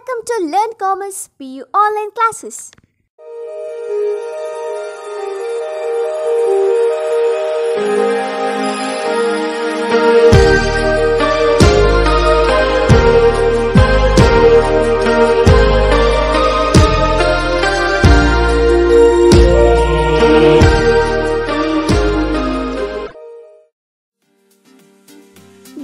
Welcome to Learn Commerce PU online classes.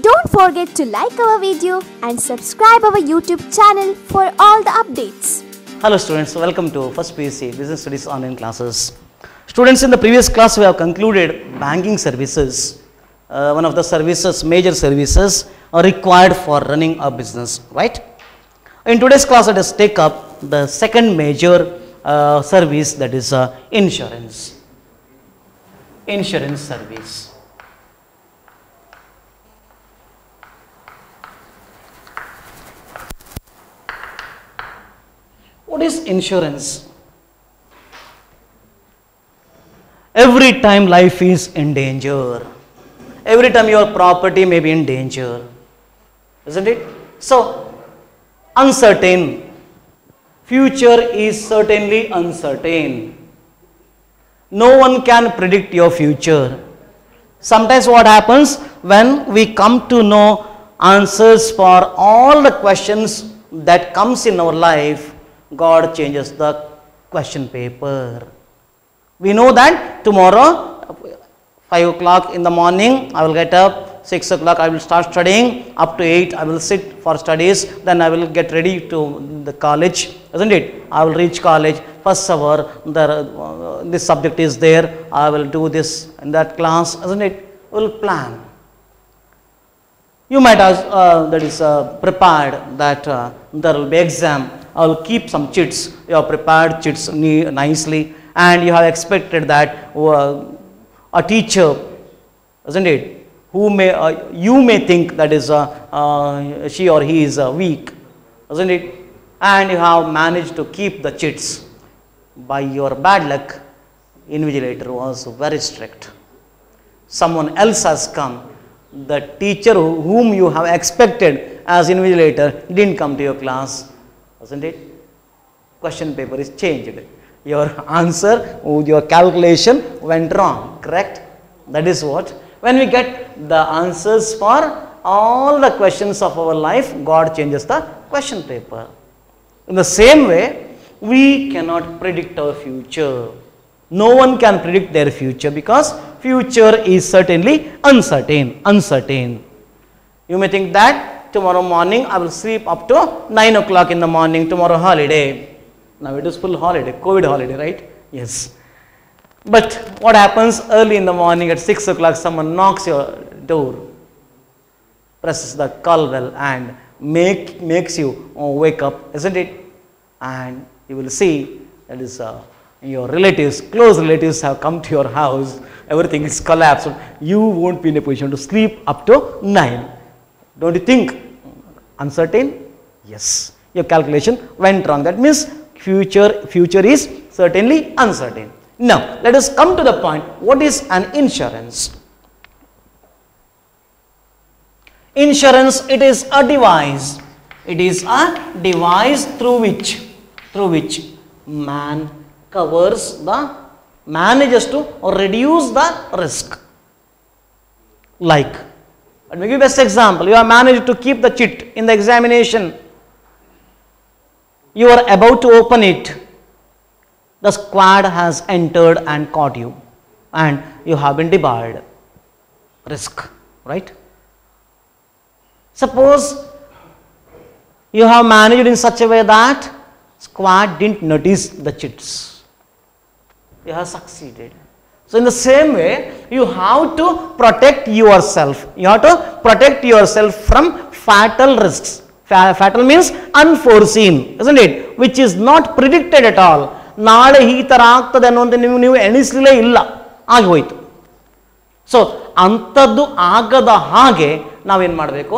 Don't forget to like our video and subscribe our YouTube channel for all the updates. Hello students, welcome to First PUC Business Studies online classes. Students, in the previous class we have concluded banking services. One of the services, major services are required for running a business, right? In today's class, let us take up the second major service, that is insurance. Insurance service. What is insurance? Every time life is in danger, every time your property may be in danger, isn't it? So, uncertain. Future is certainly uncertain. No one can predict your future. Sometimes what happens when we come to know answers for all the questions that comes in our life, God changes the question paper. We know that tomorrow 5 o'clock in the morning I will get up, 6 o'clock I will start studying, up to 8 I will sit for studies, then I will get ready to the college, isn't it? I will reach college, first hour this subject is there, I will do this in that class, isn't it? We will plan. You might have prepared that there will be exam. I will keep some chits. You have prepared chits nicely, and you have expected that a teacher, isn't it? Who may you may think that is she or he is weak, isn't it? And you have managed to keep the chits. By your bad luck, invigilator was very strict. Someone else has come. The teacher whom you have expected as invigilator didn't come to your class, isn't it? Question paper is changed. Your answer, your calculation went wrong, correct? That is what. When we get the answers for all the questions of our life, God changes the question paper. In the same way, we cannot predict our future. No one can predict their future because future is certainly uncertain. You may think that tomorrow morning I will sleep up to 9 o'clock in the morning, tomorrow holiday. Now it is full holiday, COVID holiday, right? Yes. But what happens early in the morning at 6 o'clock, someone knocks your door, presses the call bell and makes you wake up, isn't it? And you will see that is your relatives, close relatives have come to your house, everything is collapsed, you won't be in a position to sleep up to 9. Don't you think uncertain? Yes, your calculation went wrong. That means future is certainly uncertain. Now, let us come to the point. What is an insurance? Insurance, it is a device. It is a device through which man manages to reduce the risk. Like, let me give you best example. You have managed to keep the chit in the examination. You are about to open it. The squad has entered and caught you, and you have been debarred. Risk, right? Suppose you have managed in such a way that squad didn't notice the chits. You have succeeded. So in the same way, you have to protect yourself. You have to protect yourself from fatal risks. Fatal means unforeseen, isn't it? Which is not predicted at all. ನಾಳೆ ಈ ಥರ ಆಗ್ತದೆ ಅನ್ನುವಂಥ ನೀವು ಎಣಿಸಲೇ ಇಲ್ಲ, ಆಗೋಯ್ತು. So ಅಂಥದ್ದು ಆಗದ ಹಾಗೆ ನಾವೇನು ಮಾಡಬೇಕು?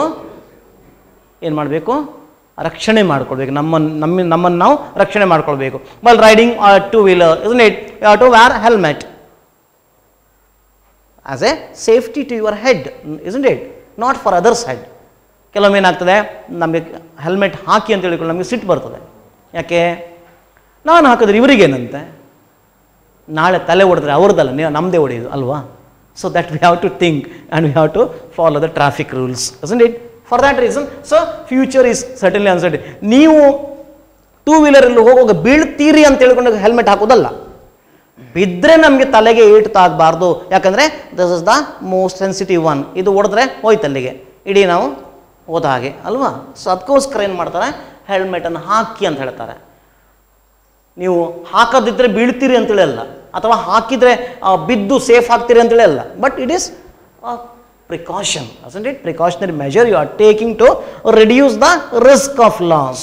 ರಕ್ಷಣೆ ಮಾಡ್ಕೊಳ್ಬೇಕು. ನಮ್ಮನ್ನು ನಾವು ರಕ್ಷಣೆ ಮಾಡ್ಕೊಳ್ಬೇಕು. While riding a two-wheeler, isn't it? You have to wear helmet as a safety to your head, isn't it? Not for others' head. ಕೆಲವೊಮ್ಮೆ ಏನಾಗ್ತದೆ, ನಮಗೆ ಹೆಲ್ಮೆಟ್ ಹಾಕಿ ಅಂತ ಹೇಳಿಕೊಂಡು ನಮಗೆ ಸಿಟ್ಟು ಬರ್ತದೆ. ಯಾಕೆ? ನಾನು ಹಾಕಿದ್ರೆ ಇವರಿಗೇನಂತೆ, ನಾಳೆ ತಲೆ ಹೊಡೆದ್ರೆ ಅವ್ರದ್ದಲ್ಲ, ನಮ್ಮದೇ ಹೊಡೆಯೋದು ಅಲ್ವಾ? So that we have to think and we have to follow the traffic rules, doesn't it? For that reason, so future is certainly uncertain. ನೀವು ಟೂ ವೀಲರಲ್ಲಿ ಹೋಗುವಾಗ ಬೀಳ್ತೀರಿ ಅಂತ ಹೇಳ್ಕೊಂಡು ಹೆಲ್ಮೆಟ್ ಹಾಕೋದಲ್ಲ. ಬಿದ್ದರೆ ನಮಗೆ ತಲೆಗೆ ಏಟು ತಾಗಬಾರ್ದು, ಯಾಕಂದರೆ this is the most sensitive one. ಇದು ಹೊಡೆದ್ರೆ ಹೋಯ್ತು ಅಲ್ಲಿಗೆ, ಇಡೀ ನಾವು ಹೋದ ಹಾಗೆ ಅಲ್ವಾ? ಸೊ ಅದಕ್ಕೋಸ್ಕರ ಏನು ಮಾಡ್ತಾರೆ, ಹೆಲ್ಮೆಟನ್ನು ಹಾಕಿ ಅಂತ ಹೇಳ್ತಾರೆ. ನೀವು ಹಾಕದಿದ್ದರೆ ಬೀಳ್ತೀರಿ ಅಂತೇಳಿ ಅಲ್ಲ, ಅಥವಾ ಹಾಕಿದರೆ ಬಿದ್ದು ಸೇಫ್ ಆಗ್ತೀರಿ ಅಂತೇಳಿ ಅಲ್ಲ, but it is precaution, isn't it? Precautionary measure you are taking to reduce the risk of loss,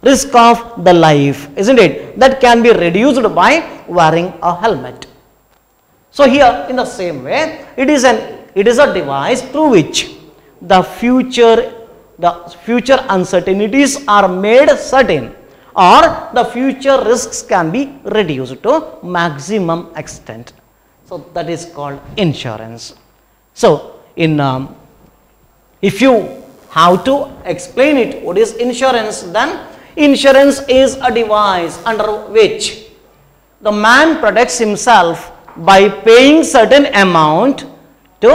risk of the life, isn't it? That can be reduced by wearing a helmet. So here in the same way, it is a device through which the future uncertainties are made certain, or the future risks can be reduced to maximum extent. So that is called insurance. So if you have to explain it, what is insurance, then insurance is a device under which the man protects himself by paying certain amount to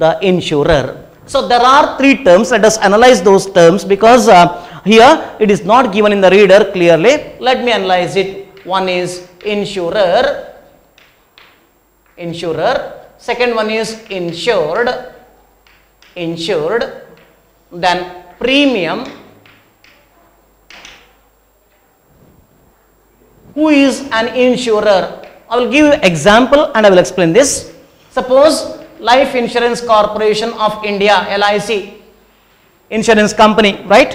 the insurer. So there are three terms. Let us analyze those terms, because here it is not given in the reader clearly. Let me analyze it. One is insurer. Second one is insured. Then premium. Who is an insurer? I will give you example and I will explain this. Suppose Life Insurance Corporation of India, LIC, insurance company, right?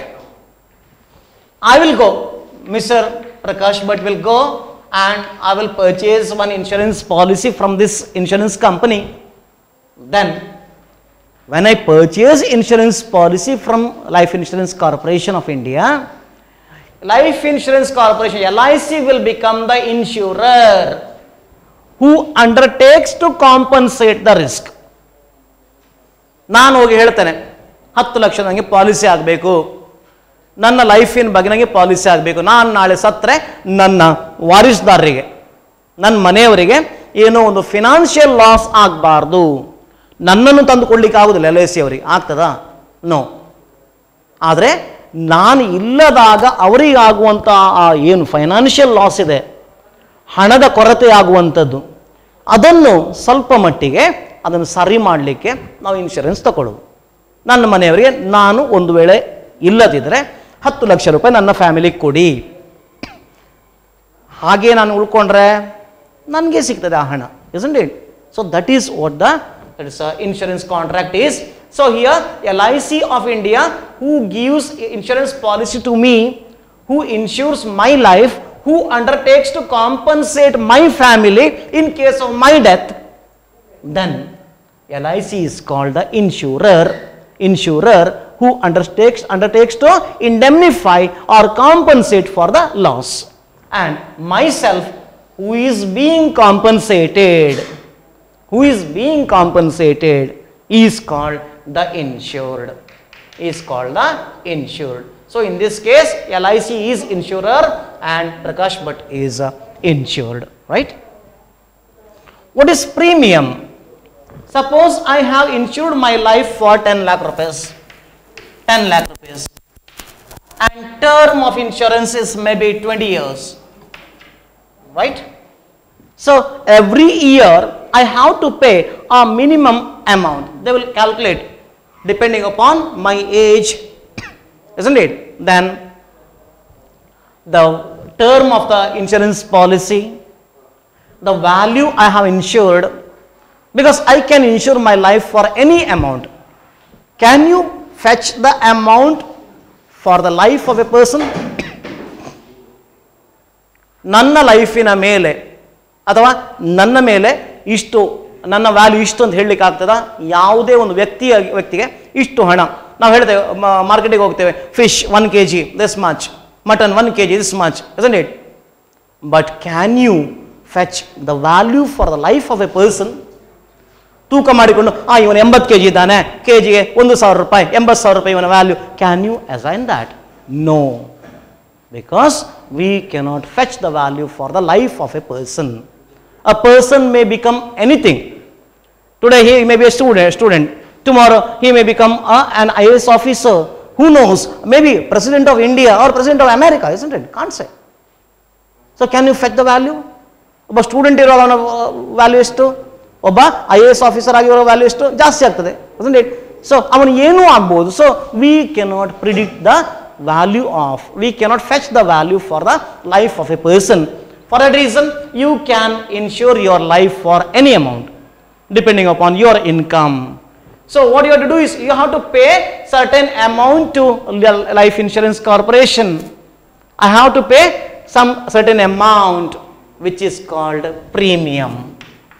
I will go, Mr. Prakash Bhatt will go and I will purchase one insurance policy from this insurance company. Then when I purchase insurance policy from Life Insurance Corporation of India, Life Insurance Corporation, LIC, will become the insurer who undertakes to compensate the risk. ನಾನು ಹೋಗಿ ಹೇಳ್ತೇನೆ 10 ಲಕ್ಷ ನನಗೆ policy ಆಗಬೇಕು, ನನ್ನ ಲೈಫಿನ ಬಗ್ಗೆ ನನಗೆ policy ಆಗಬೇಕು, ನಾನು ನಾಳೆ ಸತ್ತರೆ ನನ್ನ ವಾರಿಸುದಾರರಿಗೆ, ನನ್ನ ಮನೆಯವರಿಗೆ ಏನೋ ಒಂದು ಫಿನಾನ್ಷಿಯಲ್ ಲಾಸ್ ಆಗಬಾರ್ದು, ನನ್ನನ್ನು ತಂದು ಕೊಡ್ಲಿಕ್ಕೆ ಆಗೋದಿಲ್ಲ LIC ಅವರಿಗೆ, ಆಗ್ತದಾ? ನೋ. ಆದರೆ ನಾನು ಇಲ್ಲದಾಗ ಅವರಿಗಾಗುವಂಥ ಏನು ಫೈನಾನ್ಷಿಯಲ್ ಲಾಸ್ ಇದೆ, ಹಣದ ಕೊರತೆ ಆಗುವಂಥದ್ದು, ಅದನ್ನು ಸ್ವಲ್ಪ ಮಟ್ಟಿಗೆ ಅದನ್ನು ಸರಿ ಮಾಡಲಿಕ್ಕೆ ನಾವು ಇನ್ಶೂರೆನ್ಸ್ ತಗೊಳ್ಳೋದು. ನನ್ನ ಮನೆಯವರಿಗೆ ನಾನು ಒಂದು ವೇಳೆ ಇಲ್ಲದಿದ್ದರೆ 10 ಲಕ್ಷ ರೂಪಾಯಿ ನನ್ನ ಫ್ಯಾಮಿಲಿಗೆ ಕೊಡಿ, ಹಾಗೆ ನಾನು ಉಳ್ಕೊಂಡ್ರೆ ನನಗೆ ಸಿಗ್ತದೆ ಆ ಹಣ, isn't it? So that is what the insurance contract is. So here LIC of India, who gives insurance policy to me, who insures my life, who undertakes to compensate my family in case of my death, then LIC is called the insurer who undertakes to indemnify or compensate for the loss. And myself, who is being compensated, is called the insured. So in this case, LIC is insurer and Prakash Bhatt is insured, right? What is premium? Suppose I have insured my life for 10 lakh rupees, and term of insurance is maybe 20 years, right? So every year I have to pay a minimum amount. They will calculate depending upon my age, isn't it? Then the term of the insurance policy, the value I have insured, because I can insure my life for any amount. Can you fetch the amount for the life of a person? ನನ್ನ ಲೈಫಿನ ಮೇಲೆ ಅಥವಾ ನನ್ನ ಮೇಲೆ ಇಷ್ಟು, ನನ್ನ value ಇಷ್ಟು ಅಂತ ಹೇಳಲಿಕ್ಕೆ ಆಗ್ತದ? ಯಾವುದೇ ಒಂದು ವ್ಯಕ್ತಿಗೆ ಇಷ್ಟು ಹಣ. ನಾವು ಹೇಳ್ತೇವೆ, ಮಾರ್ಕೆಟಿಗೆ ಹೋಗ್ತೇವೆ, fish 1 kg this much, mutton 1 kg this much, isn't it? But can you fetch the value for the life of a person? ತೂಕ ಮಾಡಿಕೊಂಡು ಇವನು 80 kg ಇದ್ದಾನೆ, ಕೆಜಿಗೆ 1,000 ರೂಪಾಯಿ, 80,000 ರೂಪಾಯಿ ಇವನ value. Can you assign that? No, because we cannot fetch the value for the life of a person. A person may become anything. Today he may be a student. Tomorrow he may become an IAS officer. Who knows? Maybe President of India or President of America, isn't it? Can't say. So can you fetch the value? ಒಬ್ಬ student ಇರೋ ಅವನ value ಎಷ್ಟು, ಒಬ್ಬ IAS officer ಆಗಿರೋ value ಎಷ್ಟು, ಜಾಸ್ತಿ ಆಗ್ತದೆ, isn't it? So ಅವನು ಏನೂ ಆಗ್ಬೋದು. So we cannot predict the value of, we cannot fetch the value for the life of a person. For that reason, you can insure your life for any amount depending upon your income. So what you have to do is you have to pay certain amount to life insurance corporation. I have to pay some certain amount which is called premium,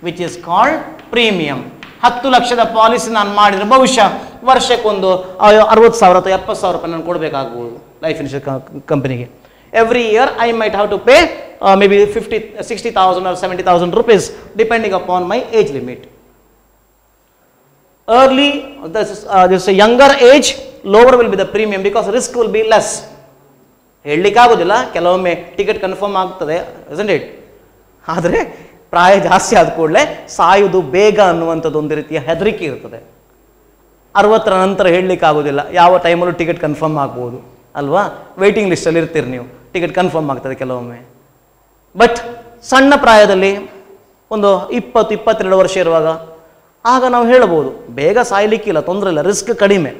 which is called premium. 10 ಲಕ್ಷದ policy ನಾನು ಮಾಡಿದರೆ ಬಹುಶಃ ವರ್ಷಕ್ಕೊಂದು 60,000 ಅಥವಾ 70,000 ರೂಪಾಯಿ ನಾನು ಕೊಡಬೇಕಾಗ್ಬೋದು life insurance ಕಂಪನಿಗೆ. Every year I might have to pay maybe 60,000 or 70,000 rupees depending upon my age limit. Early, this younger age, lower will be the premium because risk will be less. ಹೇಳಲಿಕ್ಕಾಗೋದಿಲ್ಲ, ಕೆಲವೊಮ್ಮೆ ticket confirm ಆಗ್ತದೆ, isn't it? ಆದರೆ ಪ್ರಾಯ ಜಾಸ್ತಿ ಆದ ಕೂಡಲೇ ಸಾಯುವುದು ಬೇಗ ಅನ್ನುವಂಥದ್ದು ಒಂದು ರೀತಿಯ ಹೆದರಿಕೆ ಇರ್ತದೆ. 60ರ ನಂತರ ಹೇಳಲಿಕ್ಕಾಗೋದಿಲ್ಲ, ಯಾವ ಟೈಮಲ್ಲೂ ಟಿಕೆಟ್ ಕನ್ಫರ್ಮ್ ಆಗ್ಬೋದು ಅಲ್ವಾ? ವೇಟಿಂಗ್ ಲಿಸ್ಟಲ್ಲಿ ಇರ್ತೀರಿ ನೀವು, ಟಿಕೆಟ್ ಕನ್ಫರ್ಮ್ ಆಗ್ತದೆ ಕೆಲವೊಮ್ಮೆ. ಬಟ್ ಸಣ್ಣ ಪ್ರಾಯದಲ್ಲಿ ಒಂದು 20-22 ವರ್ಷ ಇರುವಾಗ ಆಗ ನಾವು ಹೇಳ್ಬೋದು ಬೇಗ ಸಾಯಲಿಕ್ಕಿಲ್ಲ, ತೊಂದರೆ ಇಲ್ಲ, ರಿಸ್ಕ್ ಕಡಿಮೆ,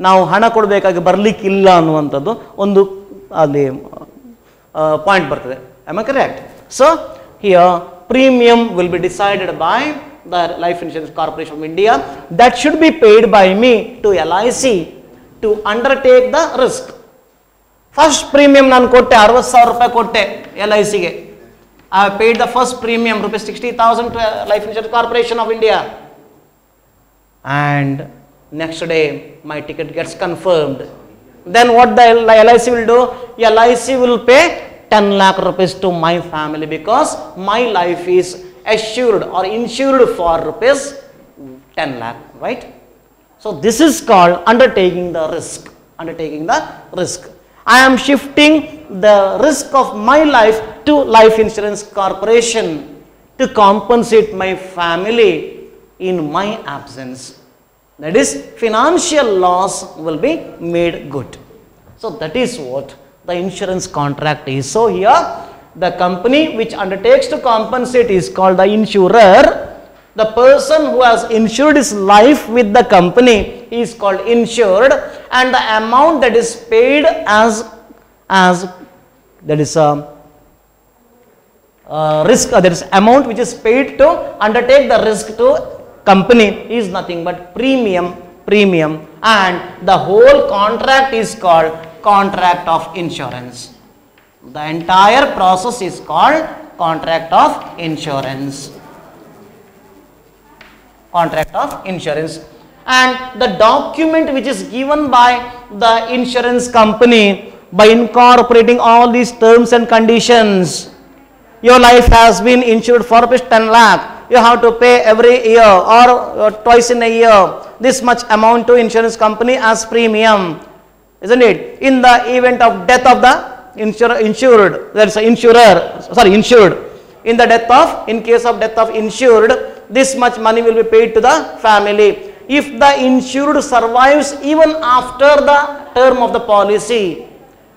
ನಾವು ಹಣ ಕೊಡಬೇಕಾಗಿ ಬರಲಿಕ್ಕಿಲ್ಲ ಅನ್ನುವಂಥದ್ದು ಒಂದು ಅಲ್ಲಿ ಪಾಯಿಂಟ್ ಬರ್ತದೆ. Am I correct? So here premium will be decided by the Life Insurance Corporation of India. That should be paid by me to LIC to undertake the risk. First premium ನಾನು ಕೊಟ್ಟೆ, 60,000 ರೂಪಾಯಿ ಕೊಟ್ಟೆ LICಗೆ. I have paid the first premium rupees 60,000 to Life Insurance Corporation of India. And next day my ticket gets confirmed. Then what the LIC will do? LIC will pay 10 lakh rupees to my family because my life is assured or insured for rupees 10 lakh, right? So this is called undertaking the risk. Undertaking the risk. I am shifting the risk of my life to Life Insurance Corporation to compensate my family in my absence. That is, financial loss will be made good. So that is what the insurance contract is. So here the company which undertakes to compensate is called the insurer. The person who has insured his life with the company is called insured, and the amount that is paid as that is a risk, that is amount which is paid to undertake the risk to company is nothing but premium, and the whole contract is called contract of insurance. The entire process is called contract of insurance. Contract of insurance. And the document which is given by the insurance company by incorporating all these terms and conditions. Your life has been insured for 10 lakh. You have to pay every year or twice in a year this much amount to insurance company as premium. Isn't it? In the event of death of the insured, there is an insurer, sorry, insured. In case of death of insured, this much money will be paid to the family. If the insured survives even after the term of the policy,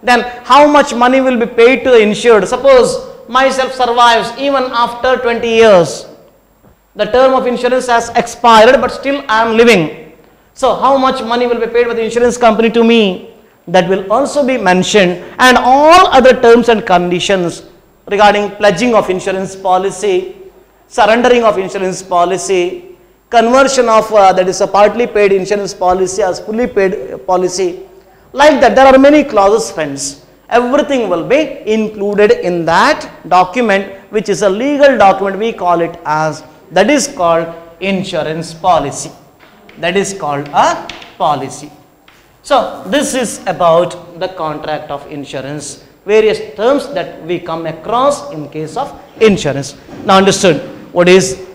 then how much money will be paid to the insured? Suppose myself survives even after 20 years. The term of insurance has expired, but still I am living. So how much money will be paid by the insurance company to me? That will also be mentioned, and all other terms and conditions regarding pledging of insurance policy, surrendering of insurance policy, conversion of that is a partly paid insurance policy as fully paid policy. Like that, there are many clauses, friends. Everything will be included in that document, which is a legal document. We call it as, that is called insurance policy. That is called a policy. So this is about the contract of insurance, various terms that we come across in case of insurance. Now understood what is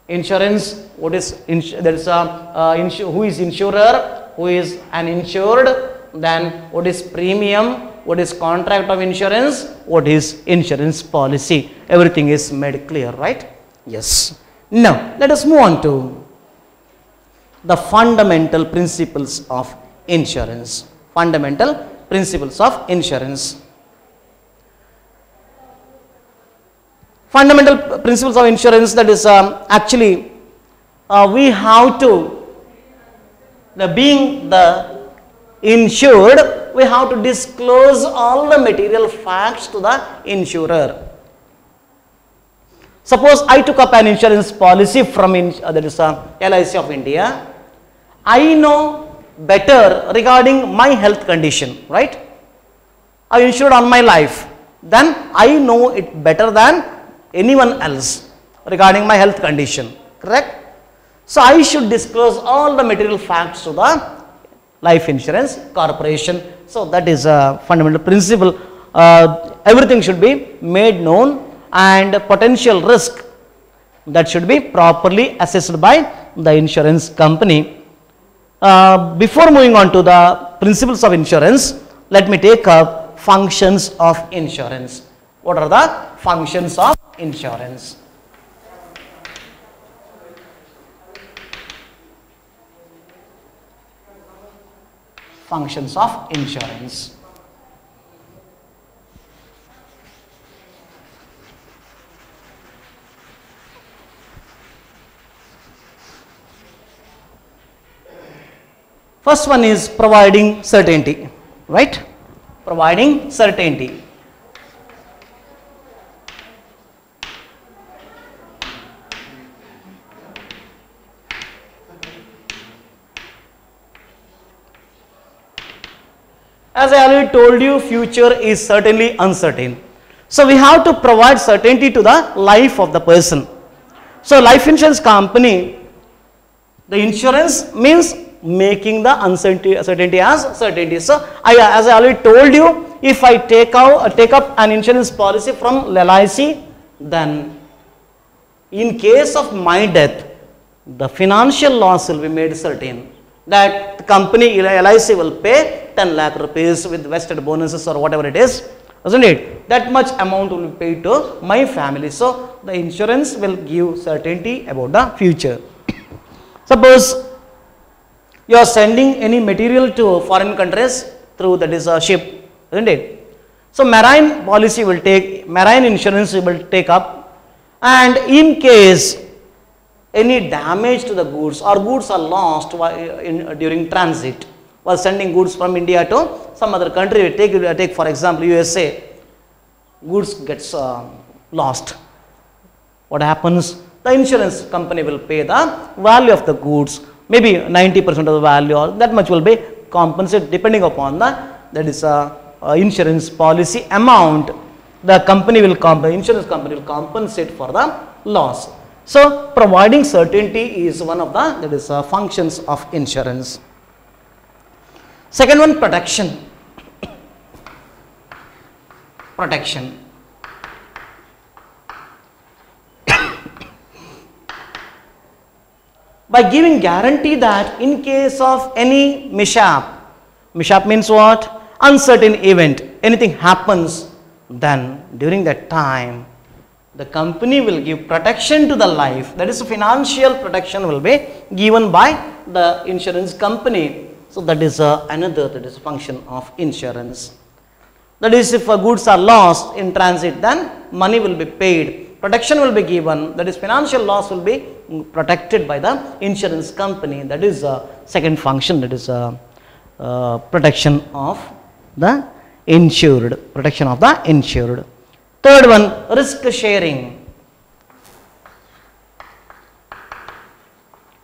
insurance, what is there is a who is insurer, who is an insured, then what is premium, what is contract of insurance, what is insurance policy. Everything is made clear, right? Yes. Now let us move on to the fundamental principles of insurance. Fundamental principles of insurance. Fundamental principles of insurance, that is actually we have to, being the insured, we have to disclose all the material facts to the insurer. Suppose I took up an insurance policy from that is LIC of India. I know better regarding my health condition, right? I insured on my life. Then I know it better than anyone else regarding my health condition, correct? So I should disclose all the material facts to the life insurance corporation. So that is a fundamental principle. Everything should be made known, and potential risk that should be properly assessed by the insurance company. Before moving on to the principles of insurance, let me take up functions of insurance. What are the functions of insurance? Functions of insurance. First one is providing certainty, right? Providing certainty. As I already told you, future is certainly uncertain. So we have to provide certainty to the life of the person. So life insurance company, the insurance means making the uncertainty as certainty. So as I already told you, if I take up an insurance policy from LIC, then in case of my death, the financial loss will be made certain. That the company LIC will pay 10 lakh rupees with vested bonuses or whatever it is, isn't it? That much amount will be paid to my family. So the insurance will give certainty about the future. Suppose you are sending any material to foreign countries through, that is a ship, isn't it? So marine policy will take, marine insurance will take up, and in case any damage to the goods or goods are lost during transit while sending goods from India to some other country, take for example USA, goods gets lost. What happens? The insurance company will pay the value of the goods, maybe 90% of the value, or that much will be compensated depending upon that is insurance policy amount. The company will insurance company will compensate for the loss. So providing certainty is one of the functions of insurance. Second one, protection. Protection. By giving guarantee that in case of any mishap means what? Uncertain event, anything happens, then during that time the company will give protection to the life, that is financial protection will be given by the insurance company. So that is another, that is function of insurance. That is, if goods are lost in transit, then money will be paid, protection will be given, that is financial loss will be protected by the insurance company. That is second function, that is protection of the insured, protection of the insured. Third one, risk sharing.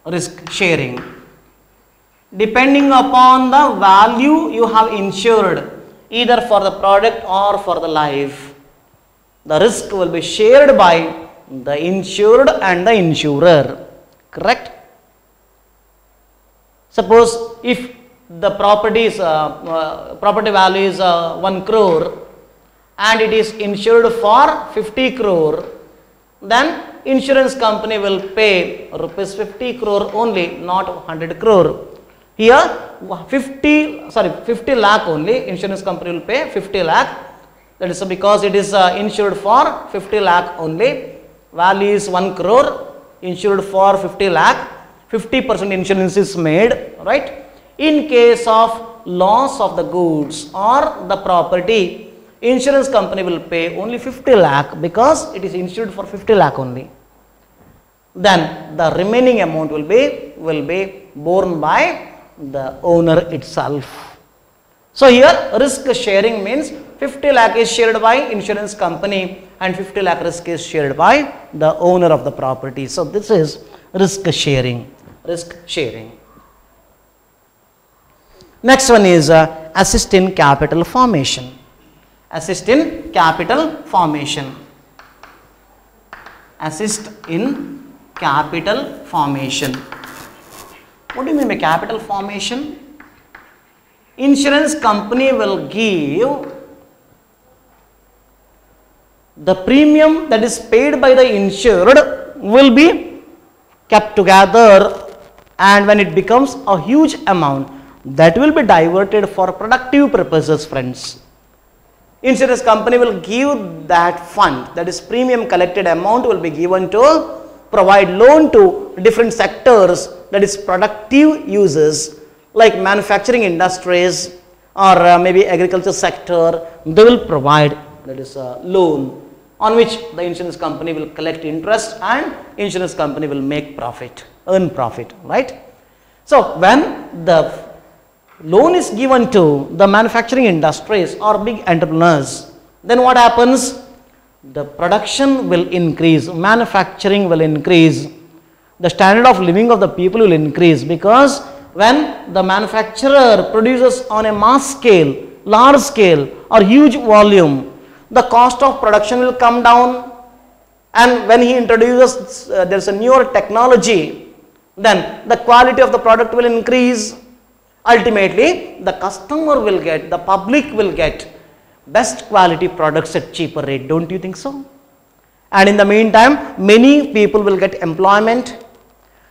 Risk sharing. Depending upon the value you have insured, either for the product or for the life, the risk will be shared by the insured and the insurer, correct? Suppose if the property value is 1 crore and it is insured for 50 crore, then insurance company will pay rupees 50 crore only, not 100 crore. Here 50 lakh only, insurance company will pay 50 lakh. That is because it is insured for 50 lakh only. Value is 1 crore, insured for 50 lakh. 50% insurance is made, right? In case of loss of the goods or the property, insurance company will pay only 50 lakh because it is insured for 50 lakh only. Then the remaining amount will be borne by the owner itself. So here risk sharing means 50 lakh is shared by insurance company and 50 lakh risk is shared by the owner of the property. So this is risk sharing. Next one is assist in capital formation. Assist in capital formation. Assist in capital formation. What do you mean by capital formation? Insurance company will give the premium that is paid by the insured will be kept together, and when it becomes a huge amount, that will be diverted for productive purposes, friends. Insurance company will give that fund, that is premium collected amount will be given to provide loan to different sectors, that is productive uses like manufacturing industries or maybe agriculture sector. They will provide, that is a loan on which the insurance company will collect interest and insurance company will make profit, earn profit, right? So when the loan is given to the manufacturing industries or big entrepreneurs, then what happens? The production will increase, manufacturing will increase, the standard of living of the people will increase, because when the manufacturer produces on a mass scale, large scale or huge volume, the cost of production will come down, and when he introduces there is a newer technology, then the quality of the product will increase. Ultimately, the customer will get, the public will get best quality products at cheaper rate. Don't you think so? And in the meantime, many people will get employment,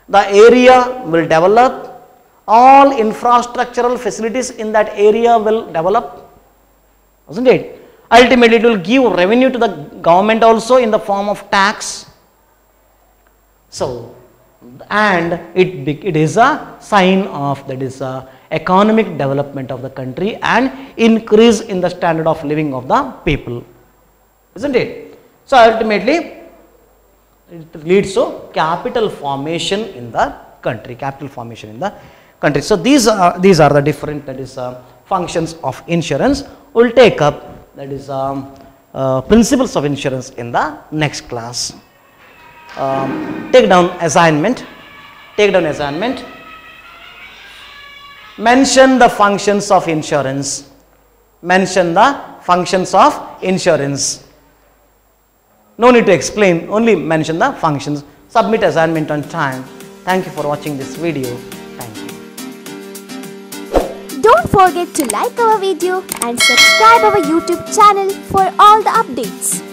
the area will develop, all infrastructural facilities in that area will develop, isn't it? Ultimately, it will give revenue to the government also in the form of tax. So, and it is a sign of, that is a economic development of the country and increase in the standard of living of the people, isn't it? So ultimately it leads to capital formation in the country, So these are the different, that is functions of insurance. We'll take up, that is principles of insurance in the next class. Take down assignment. Mention the functions of insurance. No need to explain, only mention the functions. Submit assignment on time. Thank you for watching this video. Thank you. Don't forget to like our video and subscribe our YouTube channel for all the updates.